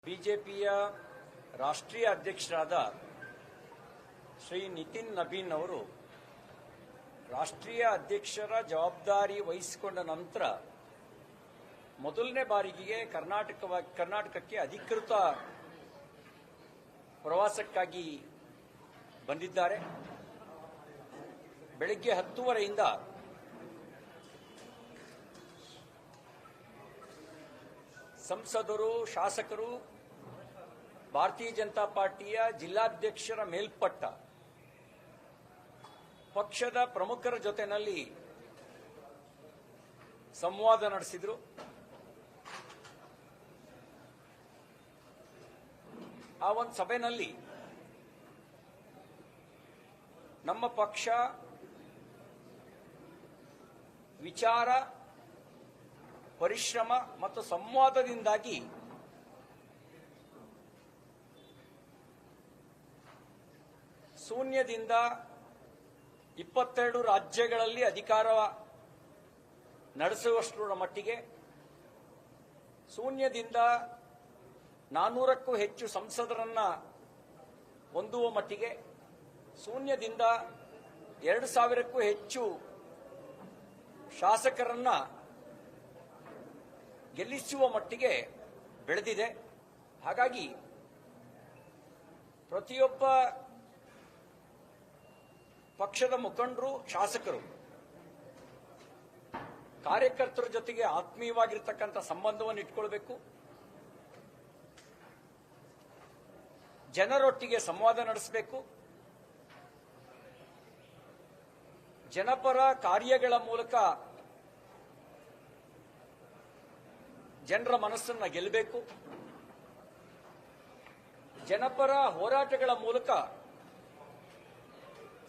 ಬಿಜೆಪಿಯ ರಾಷ್ಟ್ರೀಯ ಅಧ್ಯಕ್ಷರಾದ ಶ್ರೀ ನಿತಿನ್ ನಬೀನ್ ಅವರು ರಾಷ್ಟ್ರೀಯ ಅಧ್ಯಕ್ಷರ ಜವಾಬ್ದಾರಿ ವಹಿಸಿಕೊಂಡ ನಂತರ ಮೊದಲನೇ ಬಾರಿಗೆ ಕರ್ನಾಟಕಕ್ಕೆ ಅಧಿಕೃತ ಪ್ರವಾಸಕ್ಕಾಗಿ ಬಂದಿದ್ದಾರೆ. ಬೆಳಗ್ಗೆ 10:30ಯಿಂದ ಸಂಸದರು, ಶಾಸಕರು, ಭಾರತೀಯ ಜನತಾ ಪಾರ್ಟಿಯ ಜಿಲ್ಲಾಧ್ಯಕ್ಷರ ಮೇಲ್ಪಟ್ಟ ಪಕ್ಷದ ಪ್ರಮುಖರ ಜೊತೆನಲ್ಲಿ ಸಂವಾದ ನಡೆಸಿದರು. ಆ ಒಂದು ಸಭೆಯಲ್ಲಿ ನಮ್ಮ ಪಕ್ಷ ವಿಚಾರ, ಪರಿಶ್ರಮ ಮತ್ತು ಸಂವಾದದಿಂದಾಗಿ ಶೂನ್ಯದಿಂದ 22 ರಾಜ್ಯಗಳಲ್ಲಿ ಅಧಿಕಾರ ನಡೆಸುವಷ್ಟರ ಮಟ್ಟಿಗೆ, ಶೂನ್ಯದಿಂದ 400ಕ್ಕೂ ಹೆಚ್ಚು ಸಂಸದರನ್ನ ಹೊಂದುವ ಮಟ್ಟಿಗೆ, ಶೂನ್ಯದಿಂದ 2000ಕ್ಕೂ ಹೆಚ್ಚು ಶಾಸಕರನ್ನ ಗೆಲ್ಲಿಸುವ ಮಟ್ಟಿಗೆ ಬೆಳೆದಿದೆ. ಹಾಗಾಗಿ ಪ್ರತಿಯೊಬ್ಬ ಪಕ್ಷದ ಮುಖಂಡರು, ಶಾಸಕರು, ಕಾರ್ಯಕರ್ತರ ಜೊತೆಗೆ ಆತ್ಮೀಯವಾಗಿರ್ತಕ್ಕಂಥ ಸಂಬಂಧವನ್ನು ಇಟ್ಕೊಳ್ಬೇಕು. ಜನರೊಟ್ಟಿಗೆ ಸಂವಾದ ನಡೆಸಬೇಕು. ಜನಪರ ಕಾರ್ಯಗಳ ಮೂಲಕ ಜನರ ಮನಸ್ಸನ್ನು ಗೆಲ್ಲಬೇಕು. ಜನಪರ ಹೋರಾಟಗಳ ಮೂಲಕ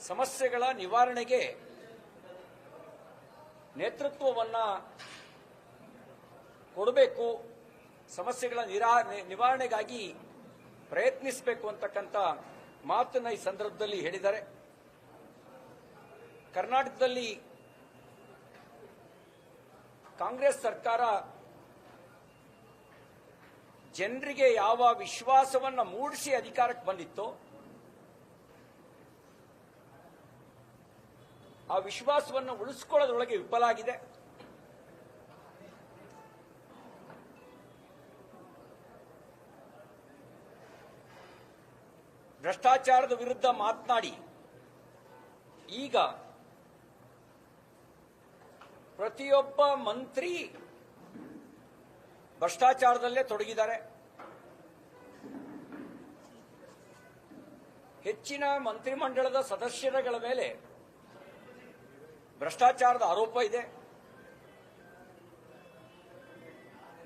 ಸಮಸ್ಯೆಗಳ ನಿವಾರಣೆಗೆ ನೇತೃತ್ವವನ್ನ ಕೊಡಬೇಕು. ಸಮಸ್ಯೆಗಳ ನಿವಾರಣೆಗಾಗಿ ಪ್ರಯತ್ನಿಸಬೇಕು ಅಂತಕ್ಕಂಥ ಮಾತನ್ನ ಈ ಸಂದರ್ಭದಲ್ಲಿ ಹೇಳಿದ್ದಾರೆ. ಕರ್ನಾಟಕದಲ್ಲಿ ಕಾಂಗ್ರೆಸ್ ಸರ್ಕಾರ ಜನರಿಗೆ ಯಾವ ವಿಶ್ವಾಸವನ್ನ ಮೂಡಿಸಿ ಅಧಿಕಾರಕ್ಕೆ ಬಂದಿತ್ತೋ ಆ ವಿಶ್ವಾಸವನ್ನು ಉಳಿಸಿಕೊಳ್ಳೋದ್ರೊಳಗೆ ವಿಫಲ ಆಗಿದೆ. ಭ್ರಷ್ಟಾಚಾರದ ವಿರುದ್ಧ ಮಾತನಾಡಿ ಈಗ ಪ್ರತಿಯೊಬ್ಬ ಮಂತ್ರಿ ಭ್ರಷ್ಟಾಚಾರದಲ್ಲೇ ತೊಡಗಿದ್ದಾರೆ. ಹೆಚ್ಚಿನ ಮಂತ್ರಿಮಂಡಲದ ಸದಸ್ಯರುಗಳ ಮೇಲೆ ಭ್ರಷ್ಟಾಚಾರದ ಆರೋಪ ಇದೆ.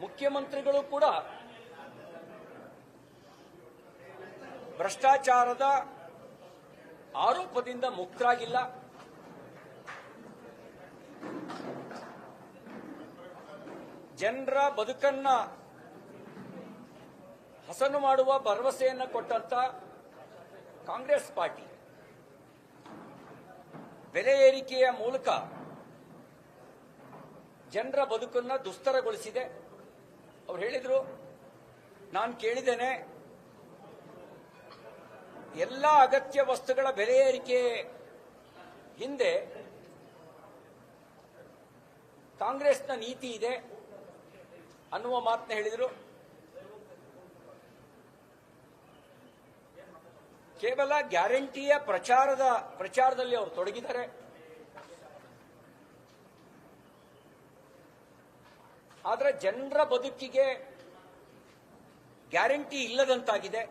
ಮುಖ್ಯಮಂತ್ರಿಗಳು ಕೂಡ ಭ್ರಷ್ಟಾಚಾರದ ಆರೋಪದಿಂದ ಮುಕ್ತರಾಗಿಲ್ಲ. ಜನರ ಬದುಕನ್ನ ಹಸನು ಮಾಡುವ ಭರವಸೆಯನ್ನು ಕೊಟ್ಟಂತ ಕಾಂಗ್ರೆಸ್ ಪಾರ್ಟಿ ಬೆಲೆ ಏರಿಕೆಯ ಮೂಲಕ ಜನರ ಬದುಕನ್ನ ದುಸ್ತರಗೊಳಿಸಿದೆ. ಅವ್ರು ಹೇಳಿದ್ರು, ನಾನು ಕೇಳಿದ್ದೇನೆ, ಎಲ್ಲ ಅಗತ್ಯ ವಸ್ತುಗಳ ಬೆಲೆ ಏರಿಕೆ ಹಿಂದೆ ಕಾಂಗ್ರೆಸ್ನ ನೀತಿ ಇದೆ ಅನ್ನುವ ಮಾತನ್ನ ಹೇಳಿದರು. ಕೇವಲ ಗ್ಯಾರಂಟಿಯ ಪ್ರಚಾರದಲ್ಲಿ ಅವರು ತೊಡಗಿದ್ದಾರೆ. ಆದರೆ ಜನರ ಬದುಕಿಗೆ ಗ್ಯಾರಂಟಿ ಇಲ್ಲದಂತಾಗಿದೆ.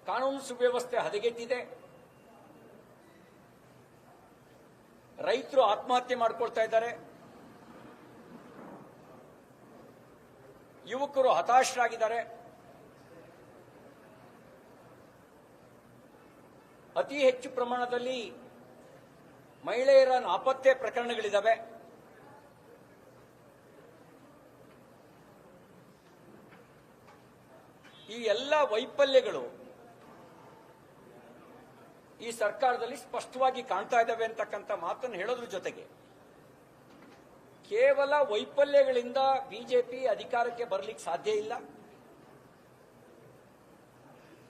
ಕಾನೂನು ಸುವ್ಯವಸ್ಥೆ ಹದಗೆಟ್ಟಿದೆ. ರೈತರು ಆತ್ಮಹತ್ಯೆ ಮಾಡಿಕೊಳ್ತಾ ಇದ್ದಾರೆ. ಯುವಕರು ಹತಾಶರಾಗಿದ್ದಾರೆ. ಅತಿ ಹೆಚ್ಚು ಪ್ರಮಾಣದಲ್ಲಿ ಮಹಿಳೆಯರ ನಾಪತ್ತೆ ಪ್ರಕರಣಗಳಿದ್ದಾವೆ. ಈ ಎಲ್ಲ ವೈಫಲ್ಯಗಳು ಈ ಸರ್ಕಾರದಲ್ಲಿ ಸ್ಪಷ್ಟವಾಗಿ ಕಾಣ್ತಾ ಇದ್ದಾವೆ ಅಂತಕ್ಕಂಥ ಮಾತನ್ನು ಹೇಳೋದ್ರ ಜೊತೆಗೆ ಕೇವಲ ವೈಫಲ್ಯಗಳಿಂದ ಬಿಜೆಪಿ ಅಧಿಕಾರಕ್ಕೆ ಬರಲಿಕ್ಕೆ ಸಾಧ್ಯ ಇಲ್ಲ.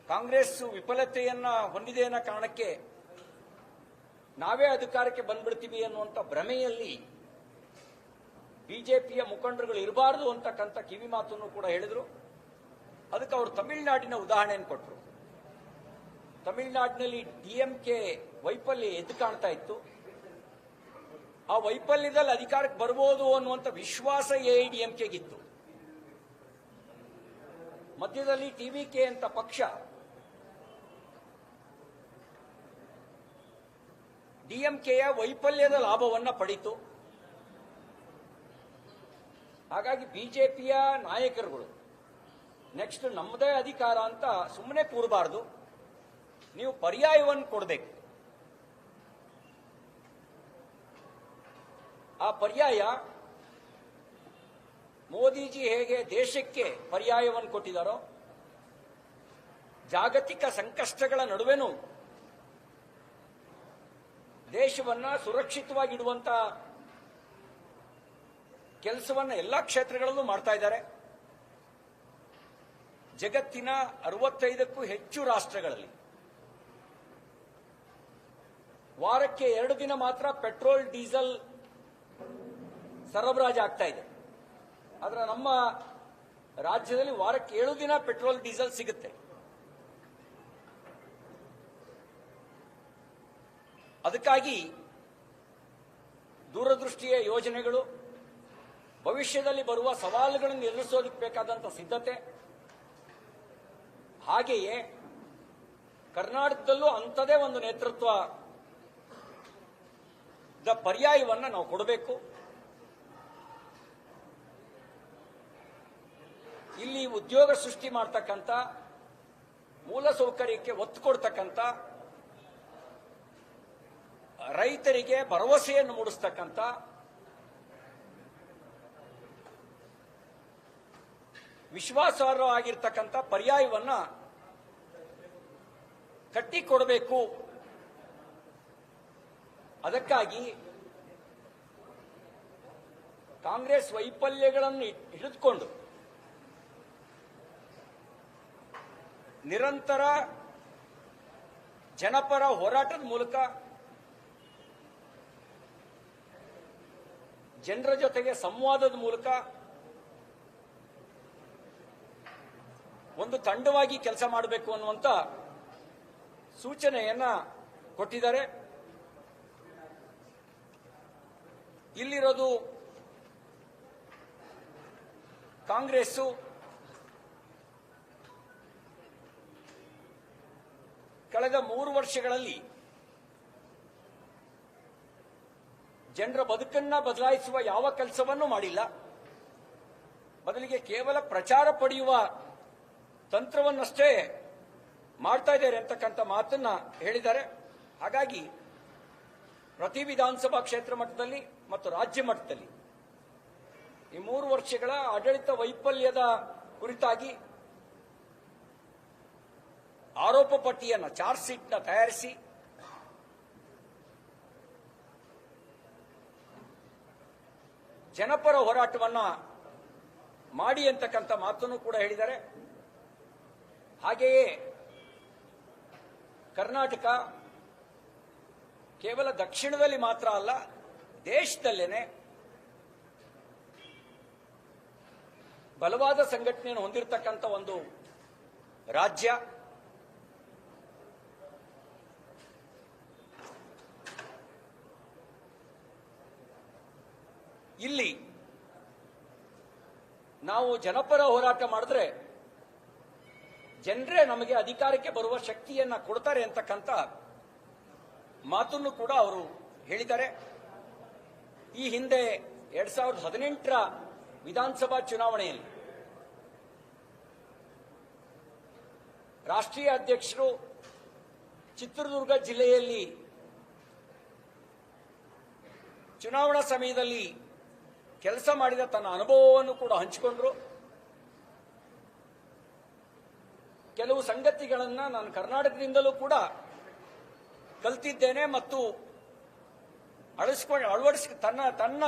ಕಾಂಗ್ರೆಸ್ ವಿಫಲತೆಯನ್ನ ಹೊಂದಿದೆ ಅನ್ನೋ ಕಾರಣಕ್ಕೆ ನಾವೇ ಅಧಿಕಾರಕ್ಕೆ ಬಂದ್ಬಿಡ್ತೀವಿ ಅನ್ನುವಂಥ ಭ್ರಮೆಯಲ್ಲಿ ಬಿಜೆಪಿಯ ಮುಖಂಡರುಗಳು ಇರಬಾರದು ಅಂತಕ್ಕಂಥ ಕಿವಿ ಮಾತನ್ನು ಕೂಡ ಹೇಳಿದ್ರು. ಅದಕ್ಕೆ ಅವರು ತಮಿಳುನಾಡಿನ ಉದಾಹರಣೆಯನ್ನು ಕೊಟ್ಟರು. ತಮಿಳುನಾಡಿನಲ್ಲಿ ಡಿಎಂಕೆ ವೈಫಲ್ಯ ಎದ್ದು ಕಾಣ್ತಾ ಇತ್ತು. ಆ ವೈಫಲ್ಯದಲ್ಲಿ ಅಧಿಕಾರಕ್ಕೆ ಬರ್ಬೋದು ಅನ್ನುವಂಥ ವಿಶ್ವಾಸ ಎಐಡಿಎಂಕೆಗಿತ್ತು. ಮಧ್ಯದಲ್ಲಿ ಟಿವಿಕೆ ಅಂತ ಪಕ್ಷ ಡಿಎಂಕೆಯ ವೈಫಲ್ಯದ ಲಾಭವನ್ನ ಪಡೀತು. ಹಾಗಾಗಿ ಬಿಜೆಪಿಯ ನಾಯಕರುಗಳು ನೆಕ್ಸ್ಟ್ ನಮ್ಮದೇ ಅಧಿಕಾರ ಅಂತ ಸುಮ್ಮನೆ ಕೂರಬಾರದು, ನೀವು ಪರ್ಯಾಯವನ್ನು ಕೊಡಬೇಕು. ಆ ಪರ್ಯಾಯ ಮೋದಿಜಿ ಹೇಗೆ ದೇಶಕ್ಕೆ ಪರ್ಯಾಯವನ್ನು ಕೊಟ್ಟಿದ್ದಾರೋ, ಜಾಗತಿಕ ಸಂಕಷ್ಟಗಳ ನಡುವೆನೂ ದೇಶವನ್ನ ಸುರಕ್ಷಿತವಾಗಿಡುವಂತ ಕೆಲಸವನ್ನ ಎಲ್ಲ ಕ್ಷೇತ್ರಗಳಲ್ಲೂ ಮಾಡ್ತಾ ಇದ್ದಾರೆ. ಜಗತ್ತಿನ 65ಕ್ಕೂ ಹೆಚ್ಚು ರಾಷ್ಟ್ರಗಳಲ್ಲಿ ವಾರಕ್ಕೆ 2 ದಿನ ಮಾತ್ರ ಪೆಟ್ರೋಲ್ ಡೀಸೆಲ್ ಸರಬರಾಜು ಆಗ್ತಾ ಇದೆ. ಆದ್ರೆ ನಮ್ಮ ರಾಜ್ಯದಲ್ಲಿ ವಾರಕ್ಕೆ 7 ದಿನ ಪೆಟ್ರೋಲ್ ಡೀಸೆಲ್ ಸಿಗುತ್ತೆ. ಅದಕ್ಕಾಗಿ ದೂರದೃಷ್ಟಿಯ ಯೋಜನೆಗಳು, ಭವಿಷ್ಯದಲ್ಲಿ ಬರುವ ಸವಾಲುಗಳನ್ನು ಎದುರಿಸೋದಕ್ಕೆ ಬೇಕಾದಂಥ ಸಿದ್ಧತೆ, ಹಾಗೆಯೇ ಕರ್ನಾಟಕದಲ್ಲೂ ಅಂಥದೇ ಒಂದು ನೇತೃತ್ವದ ಪರ್ಯಾಯವನ್ನು ನಾವು ಕೊಡಬೇಕು. ಇಲ್ಲಿ ಉದ್ಯೋಗ ಸೃಷ್ಟಿ ಮಾಡ್ತಕ್ಕಂಥ, ಮೂಲಸೌಕರ್ಯಕ್ಕೆ ಒತ್ತು ಕೊಡ್ತಕ್ಕಂಥ, ರೈತರಿಗೆ ಭರವಸೆಯನ್ನು ಮೂಡಿಸ್ತಕ್ಕಂಥ, ವಿಶ್ವಾಸಾರ್ಹವಾಗಿರ್ತಕ್ಕಂಥ ಪರ್ಯಾಯವನ್ನ ಕಟ್ಟಿಕೊಡಬೇಕು. ಅದಕ್ಕಾಗಿ ಕಾಂಗ್ರೆಸ್ ವೈಫಲ್ಯಗಳನ್ನು ಹಿಡಿದುಕೊಂಡು ನಿರಂತರ ಜನಪರ ಹೋರಾಟದ ಮೂಲಕ ಜನರ ಜೊತೆಗೆ ಸಂವಾದದ ಮೂಲಕ ಒಂದು ತಂಡವಾಗಿ ಕೆಲಸ ಮಾಡಬೇಕು ಅನ್ನುವಂಥ ಸೂಚನೆಯನ್ನ ಕೊಟ್ಟಿದ್ದಾರೆ. ಇಲ್ಲಿರೋದು ಕಾಂಗ್ರೆಸ್ಸು ಕಳೆದ 3 ವರ್ಷಗಳಲ್ಲಿ ಜನರ ಬದುಕನ್ನ ಬದಲಾಯಿಸುವ ಯಾವ ಕೆಲಸವನ್ನೂ ಮಾಡಿಲ್ಲ. ಬದಲಿಗೆ ಕೇವಲ ಪ್ರಚಾರ ಪಡೆಯುವ ತಂತ್ರವನ್ನಷ್ಟೇ ಮಾಡ್ತಾ ಇದ್ದಾರೆ ಅಂತಕ್ಕಂಥ ಮಾತನ್ನ ಹೇಳಿದ್ದಾರೆ. ಹಾಗಾಗಿ ಪ್ರತಿ ವಿಧಾನಸಭಾ ಕ್ಷೇತ್ರ ಮಟ್ಟದಲ್ಲಿ ಮತ್ತು ರಾಜ್ಯ ಮಟ್ಟದಲ್ಲಿ ಈ 3 ವರ್ಷಗಳ ಆಡಳಿತ ವೈಫಲ್ಯದ ಕುರಿತಾಗಿ ಆರೋಪ ಪಟ್ಟಿಯನ್ನು, ಚಾರ್ಜ್ ಶೀಟ್ನ ತಯಾರಿಸಿ ಜನಪರ ಹೋರಾಟವನ್ನ ಮಾಡಿ ಅಂತಕ್ಕಂಥ ಮಾತನ್ನು ಕೂಡ ಹೇಳಿದ್ದಾರೆ. ಹಾಗೆಯೇ ಕರ್ನಾಟಕ ಕೇವಲ ದಕ್ಷಿಣದಲ್ಲಿ ಮಾತ್ರ ಅಲ್ಲ, ದೇಶದಲ್ಲೇನೆ ಬಲವಾದ ಸಂಘಟನೆಯನ್ನು ಹೊಂದಿರತಕ್ಕಂಥ ಒಂದು ರಾಜ್ಯ. ಇಲ್ಲಿ ನಾವು ಜನಪರ ಹೋರಾಟ ಮಾಡಿದ್ರೆ ಜನರೇ ನಮಗೆ ಅಧಿಕಾರಕ್ಕೆ ಬರುವ ಶಕ್ತಿಯನ್ನ ಕೊಡ್ತಾರೆ ಅಂತಕ್ಕಂಥ ಮಾತನ್ನು ಕೂಡ ಅವರು ಹೇಳಿದ್ದಾರೆ. ಈ ಹಿಂದೆ 2018ರ ವಿಧಾನಸಭಾ ಚುನಾವಣೆಯಲ್ಲಿ ರಾಷ್ಟ್ರೀಯ ಅಧ್ಯಕ್ಷರು ಚಿತ್ರದುರ್ಗ ಜಿಲ್ಲೆಯಲ್ಲಿ ಚುನಾವಣಾ ಸಮಯದಲ್ಲಿ ಕೆಲಸ ಮಾಡಿದ ತನ್ನ ಅನುಭವವನ್ನು ಕೂಡ ಹಂಚಿಕೊಂಡ್ರು. ಕೆಲವು ಸಂಗತಿಗಳನ್ನ ನಾನು ಕರ್ನಾಟಕದಿಂದಲೂ ಕೂಡ ಕಲ್ತಿದ್ದೇನೆ ಮತ್ತು ತನ್ನ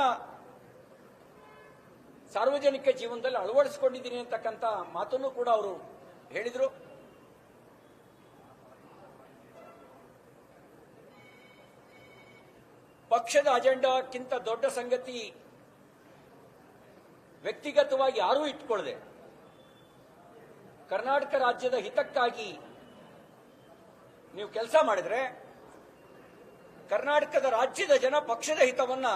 ಸಾರ್ವಜನಿಕ ಜೀವನದಲ್ಲಿ ಅಳವಡಿಸಿಕೊಂಡಿದ್ದೀನಿ ಅಂತಕ್ಕಂಥ ಮಾತನ್ನು ಕೂಡ ಅವರು ಹೇಳಿದರು. ಪಕ್ಷದ ಅಜೆಂಡಾಕ್ಕಿಂತ ದೊಡ್ಡ ಸಂಗತಿ ವ್ಯಕ್ತಿಗತವಾಗಿ ಯಾರೂ ಇಟ್ಕೊಳ್ಳದೆ ಕರ್ನಾಟಕ ರಾಜ್ಯದ ಹಿತಕ್ಕಾಗಿ ನೀವು ಕೆಲಸ ಮಾಡಿದ್ರೆ ಕರ್ನಾಟಕದ ರಾಜ್ಯದ ಜನ ಪಕ್ಷದ ಹಿತವನ್ನ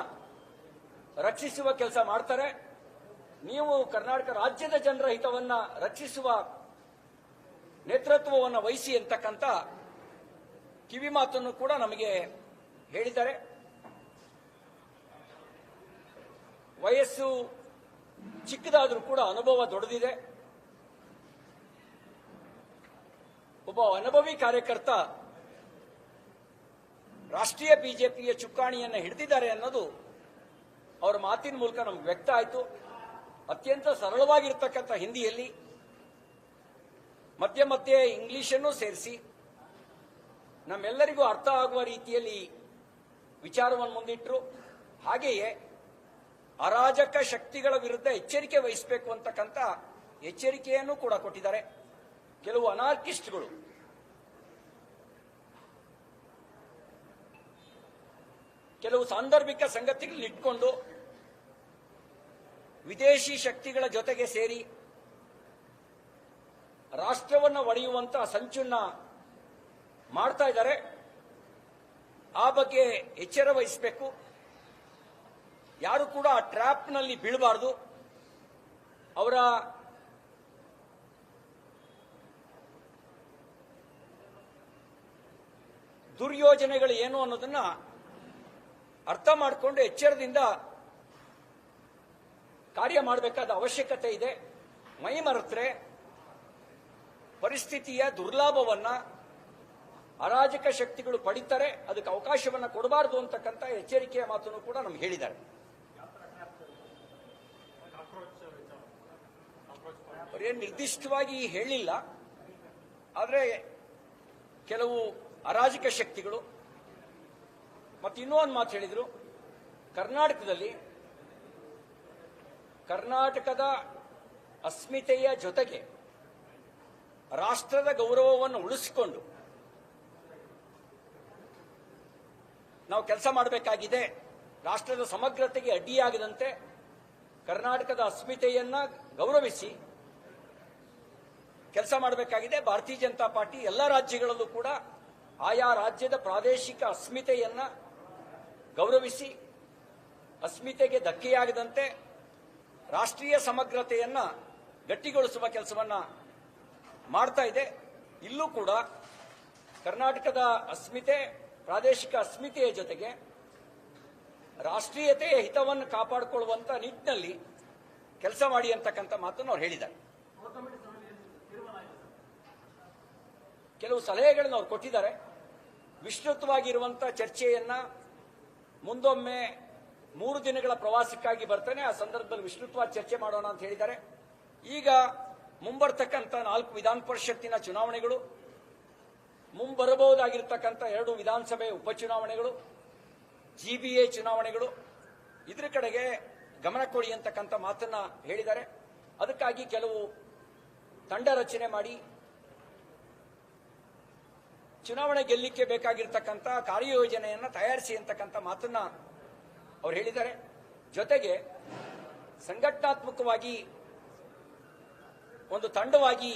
ರಕ್ಷಿಸುವ ಕೆಲಸ ಮಾಡ್ತಾರೆ. ನೀವು ಕರ್ನಾಟಕ ರಾಜ್ಯದ ಜನರ ಹಿತವನ್ನ ರಕ್ಷಿಸುವ ನೇತೃತ್ವವನ್ನು ವಹಿಸಿ ಅಂತಕ್ಕಂಥ ಕಿವಿ ಮಾತನ್ನು ಕೂಡ ನಮಗೆ ಹೇಳಿದ್ದಾರೆ. ವಯಸ್ಸು ಚಿಕ್ಕದಾದರೂ ಕೂಡ ಅನುಭವ ದೊಡ್ಡದಿದೆ. ಒಬ್ಬ ಅನುಭವಿ ಕಾರ್ಯಕರ್ತ ರಾಷ್ಟ್ರೀಯ ಬಿಜೆಪಿಯ ಚುಕ್ಕಾಣಿಯನ್ನು ಹಿಡಿದಿದ್ದಾರೆ ಅನ್ನೋದು ಅವರ ಮಾತಿನ ಮೂಲಕ ನಮ್ಗೆ ವ್ಯಕ್ತ ಆಯಿತು. ಅತ್ಯಂತ ಸರಳವಾಗಿರ್ತಕ್ಕಂಥ ಹಿಂದಿಯಲ್ಲಿ ಮಧ್ಯೆ ಮಧ್ಯೆ ಇಂಗ್ಲಿಷನ್ನು ಸೇರಿಸಿ ನಮ್ಮೆಲ್ಲರಿಗೂ ಅರ್ಥ ಆಗುವ ರೀತಿಯಲ್ಲಿ ವಿಚಾರವನ್ನು ಮುಂದಿಟ್ಟರು. ಹಾಗೆಯೇ ಅರಾಜಕ ಶಕ್ತಿಗಳ ವಿರುದ್ಧ ಎಚ್ಚರಿಕೆ ವಹಿಸಬೇಕು ಅಂತಕ್ಕಂಥ ಎಚ್ಚರಿಕೆಯನ್ನು ಕೂಡ ಕೊಟ್ಟಿದ್ದಾರೆ. ಕೆಲವು ಅನಾರ್ಕಿಸ್ಟ್ಗಳು ಕೆಲವು ಸಾಂದರ್ಭಿಕ ಸಂಗತಿಗಳನ್ನು ಇಟ್ಕೊಂಡು ವಿದೇಶಿ ಶಕ್ತಿಗಳ ಜೊತೆಗೆ ಸೇರಿ ರಾಷ್ಟ್ರವನ್ನು ಒಡೆಯುವಂತಹ ಸಂಚನ್ನ ಮಾಡ್ತಾ ಇದ್ದಾರೆ. ಆ ಬಗ್ಗೆ ಎಚ್ಚರ ವಹಿಸಬೇಕು. ಯಾರು ಕೂಡ ಆ ಟ್ರ್ಯಾಪ್ನಲ್ಲಿ ಬೀಳಬಾರದು. ಅವರ ದುರ್ಯೋಜನೆಗಳು ಏನು ಅನ್ನೋದನ್ನ ಅರ್ಥ ಮಾಡಿಕೊಂಡು ಎಚ್ಚರದಿಂದ ಕಾರ್ಯ ಮಾಡಬೇಕಾದ ಅವಶ್ಯಕತೆ ಇದೆ. ಮೈ ಮರೆತರೆ ಪರಿಸ್ಥಿತಿಯ ದುರ್ಲಾಭವನ್ನ ಅರಾಜಕ ಶಕ್ತಿಗಳು ಪಡಿತಾರೆ. ಅದಕ್ಕೆ ಅವಕಾಶವನ್ನ ಕೊಡಬಾರದು ಅಂತಕ್ಕಂಥ ಎಚ್ಚರಿಕೆಯ ಮಾತನ್ನು ಕೂಡ ನಮ್ಗೆ ಹೇಳಿದ್ದಾರೆ. ಅವರೇನು ನಿರ್ದಿಷ್ಟವಾಗಿ ಹೇಳಿಲ್ಲ, ಆದರೆ ಕೆಲವು ಅರಾಜಕ ಶಕ್ತಿಗಳು ಮತ್ತೆ ಇನ್ನೂ ಒಂದು ಮಾತು ಹೇಳಿದ್ರು. ಕರ್ನಾಟಕದ ಅಸ್ಮಿತೆಯ ಜೊತೆಗೆ ರಾಷ್ಟ್ರದ ಗೌರವವನ್ನು ಉಳಿಸಿಕೊಂಡು ನಾವು ಕೆಲಸ ಮಾಡಬೇಕಾಗಿದೆ. ರಾಷ್ಟ್ರದ ಸಮಗ್ರತೆಗೆ ಅಡ್ಡಿಯಾಗದಂತೆ ಕರ್ನಾಟಕದ ಅಸ್ಮಿತೆಯನ್ನ ಗೌರವಿಸಿ ಕೆಲಸ ಮಾಡಬೇಕಾಗಿದೆ. ಭಾರತೀಯ ಜನತಾ ಪಾರ್ಟಿ ಎಲ್ಲ ರಾಜ್ಯಗಳಲ್ಲೂ ಕೂಡ ಆಯಾ ರಾಜ್ಯದ ಪ್ರಾದೇಶಿಕ ಅಸ್ಮಿತೆಯನ್ನ ಗೌರವಿಸಿ ಅಸ್ಮಿತೆಗೆ ಧಕ್ಕೆಯಾಗದಂತೆ ರಾಷ್ಟ್ರೀಯ ಸಮಗ್ರತೆಯನ್ನ ಗಟ್ಟಿಗೊಳಿಸುವ ಕೆಲಸವನ್ನ ಮಾಡ್ತಾ ಇದೆ. ಇಲ್ಲೂ ಕೂಡ ಕರ್ನಾಟಕದ ಅಸ್ಮಿತೆ, ಪ್ರಾದೇಶಿಕ ಅಸ್ಮಿತೆಯ ಜೊತೆಗೆ ರಾಷ್ಟ್ರೀಯತೆಯ ಹಿತವನ್ನು ಕಾಪಾಡಿಕೊಳ್ಳುವಂತ ನಿಟ್ಟಿನಲ್ಲಿ ಕೆಲಸ ಮಾಡಿ ಅಂತಕ್ಕಂಥ ಮಾತನ್ನು ಅವ್ರು ಹೇಳಿದ್ದಾರೆ. ಕೆಲವು ಸಲಹೆಗಳನ್ನು ಅವ್ರು ಕೊಟ್ಟಿದ್ದಾರೆ. ವಿಸ್ತೃತವಾಗಿರುವಂತಹ ಚರ್ಚೆಯನ್ನ ಮುಂದೊಮ್ಮೆ 3 ದಿನಗಳ ಪ್ರವಾಸಕ್ಕಾಗಿ ಬರ್ತಾನೆ, ಆ ಸಂದರ್ಭದಲ್ಲಿ ವಿಸ್ತೃತವಾಗಿ ಚರ್ಚೆ ಮಾಡೋಣ ಅಂತ ಹೇಳಿದ್ದಾರೆ. ಈಗ ಮುಂಬರ್ತಕ್ಕಂಥ 4 ವಿಧಾನ ಪರಿಷತ್ತಿನ ಚುನಾವಣೆಗಳು, ಮುಂಬರಬಹುದಾಗಿರ್ತಕ್ಕಂಥ 2 ವಿಧಾನಸಭೆ ಉಪಚುನಾವಣೆಗಳು, ಜಿಬಿಎ ಚುನಾವಣೆಗಳು, ಇದ್ರ ಕಡೆಗೆ ಗಮನ ಕೊಡಿ ಅಂತಕ್ಕಂಥ ಮಾತನ್ನ ಹೇಳಿದ್ದಾರೆ. ಅದಕ್ಕಾಗಿ ಕೆಲವು ತಂಡ ರಚನೆ ಮಾಡಿ ಚುನಾವಣೆ ಗೆಲ್ಲಿಕ್ಕೆ ಬೇಕಾಗಿರ್ತಕ್ಕಂಥ ಕಾರ್ಯಯೋಜನೆಯನ್ನ ತಯಾರಿಸಿ ಅಂತಕ್ಕಂಥ ಮಾತನ್ನ ಅವ್ರು ಹೇಳಿದ್ದಾರೆ. ಜೊತೆಗೆ ಸಂಘಟನಾತ್ಮಕವಾಗಿ ಒಂದು ತಂಡವಾಗಿ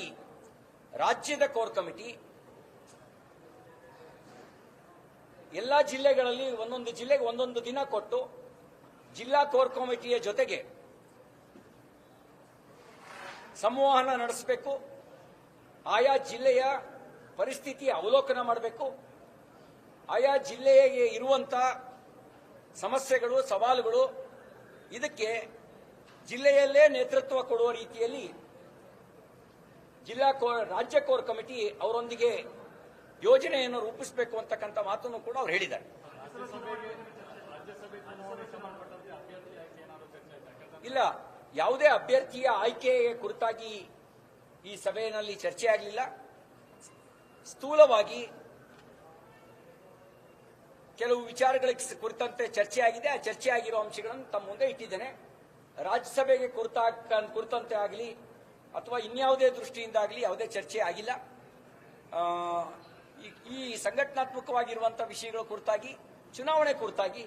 ರಾಜ್ಯದ ಕೋರ್ ಕಮಿಟಿ ಎಲ್ಲಾ ಜಿಲ್ಲೆಗಳಲ್ಲಿ ಒಂದೊಂದು ಜಿಲ್ಲೆಗೆ ಒಂದೊಂದು ದಿನ ಕೊಟ್ಟು ಜಿಲ್ಲಾ ಕೋರ್ ಕಮಿಟಿಯ ಜೊತೆಗೆ ಸಂವಹನ ನಡೆಸಬೇಕು. ಆಯಾ ಜಿಲ್ಲೆಯ ಪರಿಸ್ಥಿತಿಯ ಅವಲೋಕನ ಮಾಡಬೇಕು. ಆಯಾ ಜಿಲ್ಲೆಗೆ ಇರುವಂತಹ ಸಮಸ್ಯೆಗಳು, ಸವಾಲುಗಳು, ಇದಕ್ಕೆ ಜಿಲ್ಲೆಯಲ್ಲೇ ನೇತೃತ್ವ ಕೊಡುವ ರೀತಿಯಲ್ಲಿ ರಾಜ್ಯ ಕೋರ್ ಕಮಿಟಿ ಅವರೊಂದಿಗೆ ಯೋಜನೆಯನ್ನು ರೂಪಿಸಬೇಕು ಅಂತಕ್ಕಂಥ ಮಾತನ್ನು ಕೂಡ ಅವರು ಹೇಳಿದ್ದಾರೆ. ಇಲ್ಲ, ಯಾವುದೇ ಅಭ್ಯರ್ಥಿಯ ಆಯ್ಕೆಯ ಕುರಿತಾಗಿ ಈ ಸಭೆಯಲ್ಲಿ ಚರ್ಚೆ ಆಗಲಿಲ್ಲ. ಸ್ಥೂಲವಾಗಿ ಕೆಲವು ವಿಚಾರಗಳ ಕುರಿತಂತೆ ಚರ್ಚೆ ಆಗಿದೆ. ಆ ಚರ್ಚೆ ಆಗಿರೋ ಅಂಶಗಳನ್ನು ತಮ್ಮ ಮುಂದೆ ಇಟ್ಟಿದ್ದೇನೆ. ರಾಜ್ಯಸಭೆಗೆ ಕುರಿತಂತೆ ಆಗಲಿ ಅಥವಾ ಇನ್ಯಾವುದೇ ದೃಷ್ಟಿಯಿಂದಾಗಲಿ ಯಾವುದೇ ಚರ್ಚೆ ಆಗಿಲ್ಲ. ಈ ಸಂಘಟನಾತ್ಮಕವಾಗಿರುವಂತಹ ವಿಷಯಗಳ ಕುರಿತಾಗಿ, ಚುನಾವಣೆ ಕುರಿತಾಗಿ,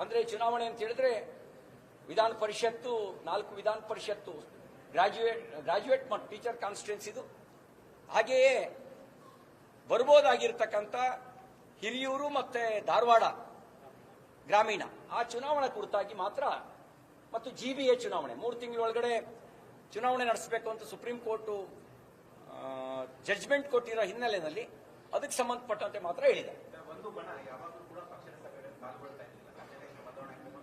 ಅಂದ್ರೆ ಚುನಾವಣೆ ಅಂತ ಹೇಳಿದ್ರೆ ವಿಧಾನ ಪರಿಷತ್ತು 4 ವಿಧಾನ ಪರಿಷತ್ತು ಗ್ರಾಜ್ಯುಯೇಟ್ ಮತ್ತು ಟೀಚರ್ ಕಾನ್ಸ್ಟಿಟ್ಯೂನ್ಸಿದು, ಹಾಗೆಯೇ ಬರ್ಬೋದಾಗಿರ್ತಕ್ಕಂಥ ಹಿರಿಯೂರು ಮತ್ತೆ ಧಾರವಾಡ ಗ್ರಾಮೀಣ ಆ ಚುನಾವಣೆ ಕುರಿತಾಗಿ ಮಾತ್ರ, ಮತ್ತು GBA ಚುನಾವಣೆ 3 ತಿಂಗಳೊಳಗಡೆ ಚುನಾವಣೆ ನಡೆಸಬೇಕು ಅಂತ ಸುಪ್ರೀಂ ಕೋರ್ಟ್ ಜಡ್ಜ್ಮೆಂಟ್ ಕೊಟ್ಟಿರೋ ಹಿನ್ನೆಲೆಯಲ್ಲಿ ಅದಕ್ಕೆ ಸಂಬಂಧಪಟ್ಟಂತೆ ಮಾತ್ರ ಹೇಳಿದೆ. ಒಂದು ಬಣ ಯಾವಾಗಲೂ ಕೂಡ ಪಕ್ಷದ ಸಭೆಗಳಲ್ಲಿ ಪಾಲ್ಗೊಳ್ತಾ ಇರಲಿಲ್ಲ.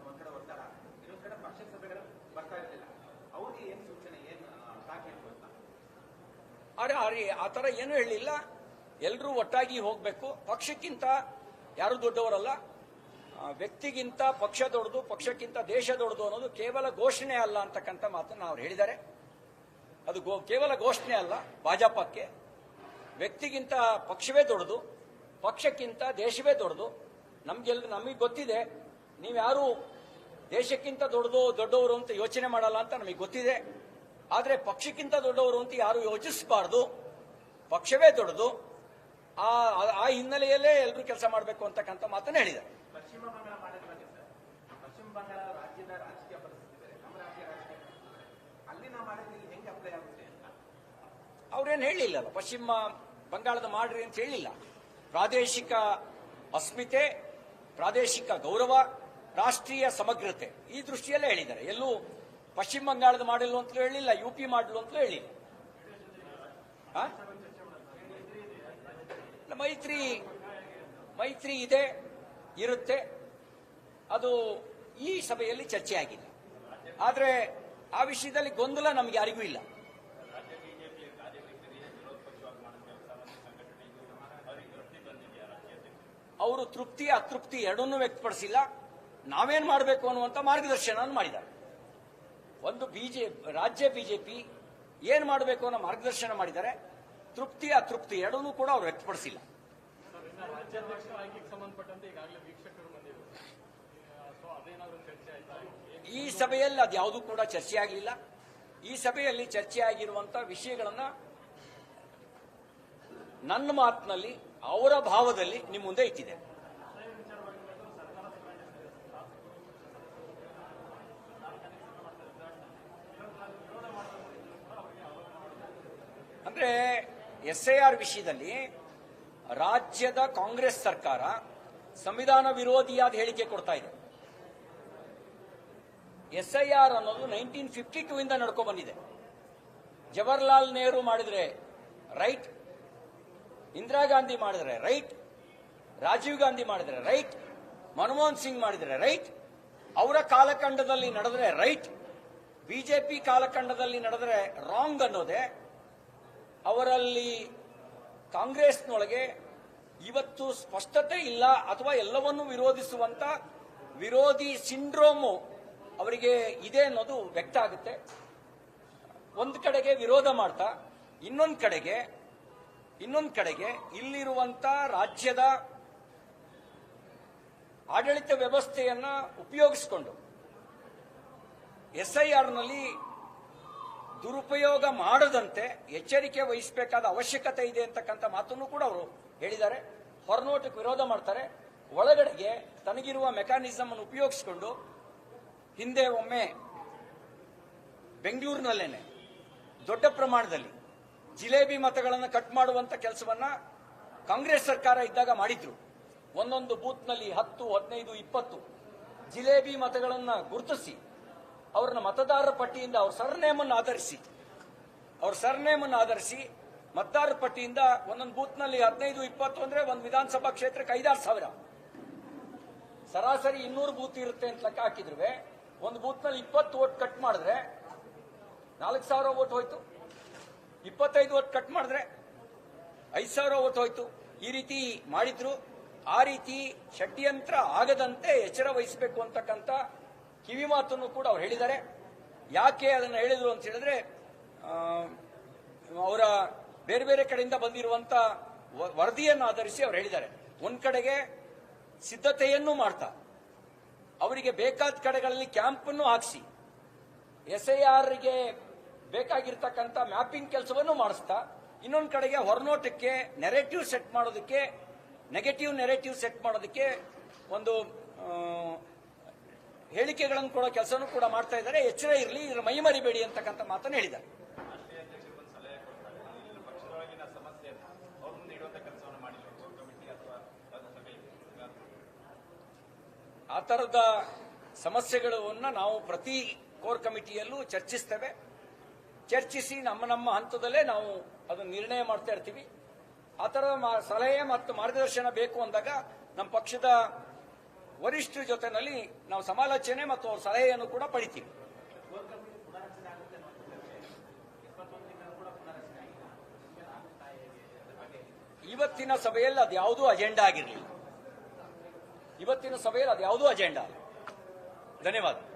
ಒಂದ್ ಕಡೆ ಒತ್ತಡ, ಇನ್ನೊಂದ್ ಕಡೆ ಪಕ್ಷದ ಸಭೆಗಳು ಬರ್ತಾ ಇರಲಿಲ್ಲ. ಅವ್ರಿಗೆ ಏನ್ ಸೂಚನೆ, ಏನ್ ತಾಕೀತು ಗೊತ್ತಾ? ಆ ತರ ಏನೂ ಹೇಳಿಲ್ಲ. ಎಲ್ಲರೂ ಒಟ್ಟಾಗಿ ಹೋಗ್ಬೇಕು. ಪಕ್ಷಕ್ಕಿಂತ ಯಾರು ದೊಡ್ಡವರಲ್ಲ, ವ್ಯಕ್ತಿಗಿಂತ ಪಕ್ಷ ದೊಡ್ಡದು, ಪಕ್ಷಕ್ಕಿಂತ ದೇಶ ದೊಡ್ಡದು ಅನ್ನೋದು ಕೇವಲ ಘೋಷಣೆ ಅಲ್ಲ ಅಂತಕ್ಕಂಥ ಮಾತನ್ನು ಅವ್ರು ಹೇಳಿದ್ದಾರೆ. ಅದು ಕೇವಲ ಘೋಷಣೆ ಅಲ್ಲ. ಭಾಜಪಕ್ಕೆ ವ್ಯಕ್ತಿಗಿಂತ ಪಕ್ಷವೇ ದೊಡ್ಡದು, ಪಕ್ಷಕ್ಕಿಂತ ದೇಶವೇ ದೊಡ್ಡದು. ನಮಗೆ ಗೊತ್ತಿದೆ, ನೀವ್ಯಾರು ದೇಶಕ್ಕಿಂತ ದೊಡ್ಡವರು ಅಂತ ಯೋಚನೆ ಮಾಡಲ್ಲ ಅಂತ ನಮಗೆ ಗೊತ್ತಿದೆ. ಆದರೆ ಪಕ್ಷಕ್ಕಿಂತ ದೊಡ್ಡವರು ಅಂತ ಯಾರು ಯೋಚಿಸಬಾರ್ದು. ಪಕ್ಷವೇ ದೊಡ್ಡದು. ಆ ಹಿನ್ನೆಲೆಯಲ್ಲೇ ಎಲ್ಲರೂ ಕೆಲಸ ಮಾಡಬೇಕು ಅಂತಕ್ಕಂಥ ಮಾತನ್ನು ಹೇಳಿದ್ದಾರೆ. ಪಶ್ಚಿಮ ಬಂಗಾಳ ಮಾಡಿದ ಬಗ್ಗೆ ಸರ್, ಪಶ್ಚಿಮ ಬಂಗಾಳ ರಾಜ್ಯದ ರಾಜಕೀಯ ಪರಿಸ್ಥಿತಿ ಬೇರೆ, ನಮ್ಮ ರಾಜ್ಯ ರಾಜಕೀಯ ಪರಿಸ್ಥಿತಿ ಬೇರೆ. ಅಲ್ಲಿ ನಾವು ಮಾಡಿದ್ರೆ ಇಲ್ಲಿ ಹೆಂಗೆ ಅಪ್ಲೈ ಆಗುತ್ತೆ ಅಂತ ಅವ್ರೇನು ಹೇಳಿಲ್ಲ. ಪಶ್ಚಿಮ ಬಂಗಾಳದ ಮಾಡ್ರಿ ಅಂತ ಹೇಳಿಲ್ಲ. ಪ್ರಾದೇಶಿಕ ಅಸ್ಮಿತೆ, ಪ್ರಾದೇಶಿಕ ಗೌರವ, ರಾಷ್ಟ್ರೀಯ ಸಮಗ್ರತೆ ಈ ದೃಷ್ಟಿಯಲ್ಲೇ ಹೇಳಿದ್ದಾರೆ. ಎಲ್ಲೂ ಪಶ್ಚಿಮ ಬಂಗಾಳದ ಮಾಡಿಲ್ಲ ಅಂತಲೂ ಹೇಳಿಲ್ಲ, UP ಮಾಡಲು ಅಂತಲೂ ಹೇಳಿಲ್ಲ. ಮೈತ್ರಿ ಇದೆ, ಇರುತ್ತೆ. ಅದು ಈ ಸಭೆಯಲ್ಲಿ ಚರ್ಚೆ ಆಗಿಲ್ಲ. ಆದರೆ ಆ ವಿಷಯದಲ್ಲಿ ಗೊಂದಲ ನಮ್ಗೆ ಯಾರಿಗೂ ಇಲ್ಲ. ಅವರು ತೃಪ್ತಿ ಅತೃಪ್ತಿ ಎರಡನ್ನೂ ವ್ಯಕ್ತಪಡಿಸಿಲ್ಲ. ನಾವೇನ್ ಮಾಡಬೇಕು ಅನ್ನುವಂಥ ಮಾರ್ಗದರ್ಶನ ಮಾಡಿದ್ದಾರೆ. ಒಂದು ರಾಜ್ಯ ಬಿಜೆಪಿ ಏನ್ ಮಾಡಬೇಕು ಅನ್ನೋ ಮಾರ್ಗದರ್ಶನ ಮಾಡಿದ್ದಾರೆ. ತೃಪ್ತಿ ಅತೃಪ್ತಿ ಎರಡನ್ನೂ ಕೂಡ ಅವರು ವ್ಯಕ್ತಪಡಿಸಿಲ್ಲ. ಈ ಸಭೆಯಲ್ಲಿ ಅದ್ಯಾವುದೂ ಕೂಡ ಚರ್ಚೆ ಆಗಲಿಲ್ಲ. ಈ ಸಭೆಯಲ್ಲಿ ಚರ್ಚೆ ಆಗಿರುವಂತಹ ವಿಷಯಗಳನ್ನ ನನ್ನ ಮಾತಿನಲ್ಲಿ, ಅವರ ಭಾವದಲ್ಲಿ ನಿಮ್ಮ ಮುಂದೆ ಇಟ್ಟಿದೆ. ಅಂದ್ರೆ SIR ವಿಷಯದಲ್ಲಿ ರಾಜ್ಯದ ಕಾಂಗ್ರೆಸ್ ಸರ್ಕಾರ ಸಂವಿಧಾನ ವಿರೋಧಿಯಾದ ಹೇಳಿಕೆ ಕೊಡ್ತಾ ಇದೆ. SIR ಅನ್ನೋದು 1952 ಇಂದ ನಡ್ಕೊ ಬಂದಿದೆ. ಜವಾಹರ್ಲಾಲ್ ನೆಹರು ಮಾಡಿದ್ರೆ ರೈಟ್, ಇಂದಿರಾ ಗಾಂಧಿ ಮಾಡಿದ್ರೆ ರೈಟ್, ರಾಜೀವ್ ಗಾಂಧಿ ಮಾಡಿದ್ರೆ ರೈಟ್, ಮನಮೋಹನ್ ಸಿಂಗ್ ಮಾಡಿದ್ರೆ ರೈಟ್, ಅವರ ಕಾಲಖಂಡದಲ್ಲಿ ನಡೆದ್ರೆ ರೈಟ್, ಬಿಜೆಪಿ ಕಾಲಖಂಡದಲ್ಲಿ ನಡೆದ್ರೆ ರಾಂಗ್ ಅನ್ನೋದೇ. ಅವರಲ್ಲಿ ಕಾಂಗ್ರೆಸ್ನೊಳಗೆ ಇವತ್ತು ಸ್ಪಷ್ಟತೆ ಇಲ್ಲ, ಅಥವಾ ಎಲ್ಲವನ್ನೂ ವಿರೋಧಿಸುವಂತ ವಿರೋಧಿ ಸಿಂಡ್ರೋಮು ಅವರಿಗೆ ಇದೆ ಅನ್ನೋದು ವ್ಯಕ್ತ ಆಗುತ್ತೆ. ಒಂದು ಕಡೆಗೆ ವಿರೋಧ ಮಾಡ್ತಾ, ಇನ್ನೊಂದು ಕಡೆಗೆ ಇಲ್ಲಿರುವಂತ ರಾಜ್ಯದ ಆಡಳಿತ ವ್ಯವಸ್ಥೆಯನ್ನ ಉಪಯೋಗಿಸಿಕೊಂಡು SIRನಲ್ಲಿ ದುರುಪಯೋಗ ಮಾಡದಂತೆ ಎಚ್ಚರಿಕೆ ವಹಿಸಬೇಕಾದ ಅವಶ್ಯಕತೆ ಇದೆ ಅಂತಕ್ಕಂಥ ಮಾತನ್ನು ಕೂಡ ಅವರು ಹೇಳಿದ್ದಾರೆ. ಹೊರನೋಟಕ್ಕೆ ವಿರೋಧ ಮಾಡ್ತಾರೆ, ಒಳಗಡೆಗೆ ತನಗಿರುವ ಮೆಕ್ಯಾನಿಸಮ್ ಅನ್ನು ಉಪಯೋಗಿಸಿಕೊಂಡು ಹಿಂದೆ ಒಮ್ಮೆ ಬೆಂಗಳೂರಿನಲ್ಲೇನೆ ದೊಡ್ಡ ಪ್ರಮಾಣದಲ್ಲಿ ಜಿಲೇಬಿ ಮತಗಳನ್ನು ಕಟ್ ಮಾಡುವಂತ ಕೆಲಸವನ್ನ ಕಾಂಗ್ರೆಸ್ ಸರ್ಕಾರ ಇದ್ದಾಗ ಮಾಡಿದ್ರು. ಒಂದೊಂದು ಬೂತ್ನಲ್ಲಿ 10, 15, 20 ಜಿಲೇಬಿ ಮತಗಳನ್ನು ಗುರುತಿಸಿ ಅವ್ರನ್ನ ಮತದಾರರ ಪಟ್ಟಿಯಿಂದ ಅವ್ರ ಸರ್ನೇಮನ್ನು ಆಧರಿಸಿ ಮತದಾರರ ಪಟ್ಟಿಯಿಂದ ಒಂದೊಂದು ಬೂತ್ನಲ್ಲಿ 15, 20 ಅಂದ್ರೆ ಒಂದು ವಿಧಾನಸಭಾ ಕ್ಷೇತ್ರಕ್ಕೆ 5-6 ಸಾವಿರ, ಸರಾಸರಿ 200 ಬೂತ್ ಇರುತ್ತೆ ಅಂತ ಲೆಕ್ಕ ಹಾಕಿದ್ರು. ಒಂದು ಬೂತ್ನಲ್ಲಿ 20 ವೋಟ್ ಕಟ್ ಮಾಡಿದ್ರೆ 4,000 ವೋಟ್ ಹೋಯ್ತು. 25 ವೋಟ್ ಕಟ್ ಮಾಡಿದ್ರೆ 5,000 ವೋಟ್ ಹೋಯ್ತು. ಈ ರೀತಿ ಮಾಡಿದ್ರು. ಆ ರೀತಿ ಷಡ್ಯಂತ್ರ ಆಗದಂತೆ ಎಚ್ಚರ ವಹಿಸಬೇಕು ಅಂತಕ್ಕಂಥ ಕಿವಿ ಮಾತನ್ನು ಕೂಡ ಅವ್ರು ಹೇಳಿದ್ದಾರೆ. ಯಾಕೆ ಅದನ್ನು ಹೇಳಿದ್ರು ಅಂತ ಹೇಳಿದ್ರೆ, ಅವರ ಬೇರೆ ಬೇರೆ ಕಡೆಯಿಂದ ಬಂದಿರುವಂತ ವರದಿಯನ್ನು ಆಧರಿಸಿ ಅವ್ರು ಹೇಳಿದ್ದಾರೆ. ಒಂದ್ ಕಡೆಗೆ ಸಿದ್ಧತೆಯನ್ನು ಮಾಡ್ತಾ, ಅವರಿಗೆ ಬೇಕಾದ ಕಡೆಗಳಲ್ಲಿ ಕ್ಯಾಂಪ್ ಅನ್ನು ಹಾಕಿಸಿ SIRಗೆ ಬೇಕಾಗಿರ್ತಕ್ಕಂಥ ಮ್ಯಾಪಿಂಗ್ ಕೆಲಸವನ್ನು ಮಾಡಿಸ್ತಾ ಇನ್ನೊಂದು ಕಡೆಗೆ ಹೊರನೋಟಕ್ಕೆ ನೆರೆಟಿವ್ ಸೆಟ್ ಮಾಡೋದಕ್ಕೆ, ನೆಗೆಟಿವ್ ನೆರೆಟಿವ್ ಸೆಟ್ ಮಾಡೋದಕ್ಕೆ ಒಂದು ಹೇಳಿಕೆಗಳನ್ನು ಕೊಡೋ ಕೆಲಸನೂ ಕೂಡ ಮಾಡ್ತಾ ಇದ್ದಾರೆ. ಎಚ್ಚರ ಇರಲಿ, ಇದರ ಮೈ ಮರಿಬೇಡಿ ಅಂತಕ್ಕಂಥ ಮಾತನ್ನು ಹೇಳಿದ್ದಾರೆ. ರಾಷ್ಟ್ರೀಯ ಅಧ್ಯಕ್ಷರು ಒಂದು ಸಲಹೆ ಕೊಡ್ತಾರೆ, ಇಲ್ಲಿ ಪಕ್ಷದೊಳಗಿನ ಸಮಸ್ಯೆ ಅವ್ರ ಮುಂದೆ ಇಡುವಂತ ಕೆಲಸವನ್ನು ಮಾಡಿಲ್ಲ ಕೋರ್ ಕಮಿಟಿ ಅಥವಾ ಸಭೆ. ಆ ಥರದ ಸಮಸ್ಯೆಗಳನ್ನು ನಾವು ಪ್ರತಿ ಕೋರ್ ಕಮಿಟಿಯಲ್ಲೂ ಚರ್ಚಿಸ್ತೇವೆ. ಚರ್ಚಿಸಿ ನಮ್ಮ ಹಂತದಲ್ಲೇ ನಾವು ಅದನ್ನು ನಿರ್ಣಯ ಮಾಡ್ತಾ ಇರ್ತೀವಿ. ಆ ಥರದ ಸಲಹೆ ಮತ್ತು ಮಾರ್ಗದರ್ಶನ ಬೇಕು ಅಂದಾಗ ನಮ್ಮ ಪಕ್ಷದ ವರಿಷ್ಠರ ಜೊತೆನಲ್ಲಿ ನಾವು ಸಮಾಲೋಚನೆ ಮತ್ತು ಅವ್ರ ಸಲಹೆಯನ್ನು ಕೂಡ ಪಡಿತೀವಿ. ಕೋರ್ ಕಮಿಟಿ ಪುನರಚನೆ ಆಗುತ್ತೆ ಅನ್ನೋ ಚರ್ಚೆ 21 ತಿಂಗಳು ಕೂಡ ಪುನರಚನೆ ಆಗಿಲ್ಲ. ಅದ್ರ ಬಗ್ಗೆ ಇವತ್ತಿನ ಸಭೆಯಲ್ಲಿ ಅದು ಯಾವುದೂ ಅಜೆಂಡಾ ಆಗಿರಲಿಲ್ಲ. ಇವತ್ತಿನ ಸಭೆಯಲ್ಲಿ ಅದು ಯಾವುದೂ ಅಜೆಂಡಾ ಅಲ್ಲ. ಧನ್ಯವಾದ.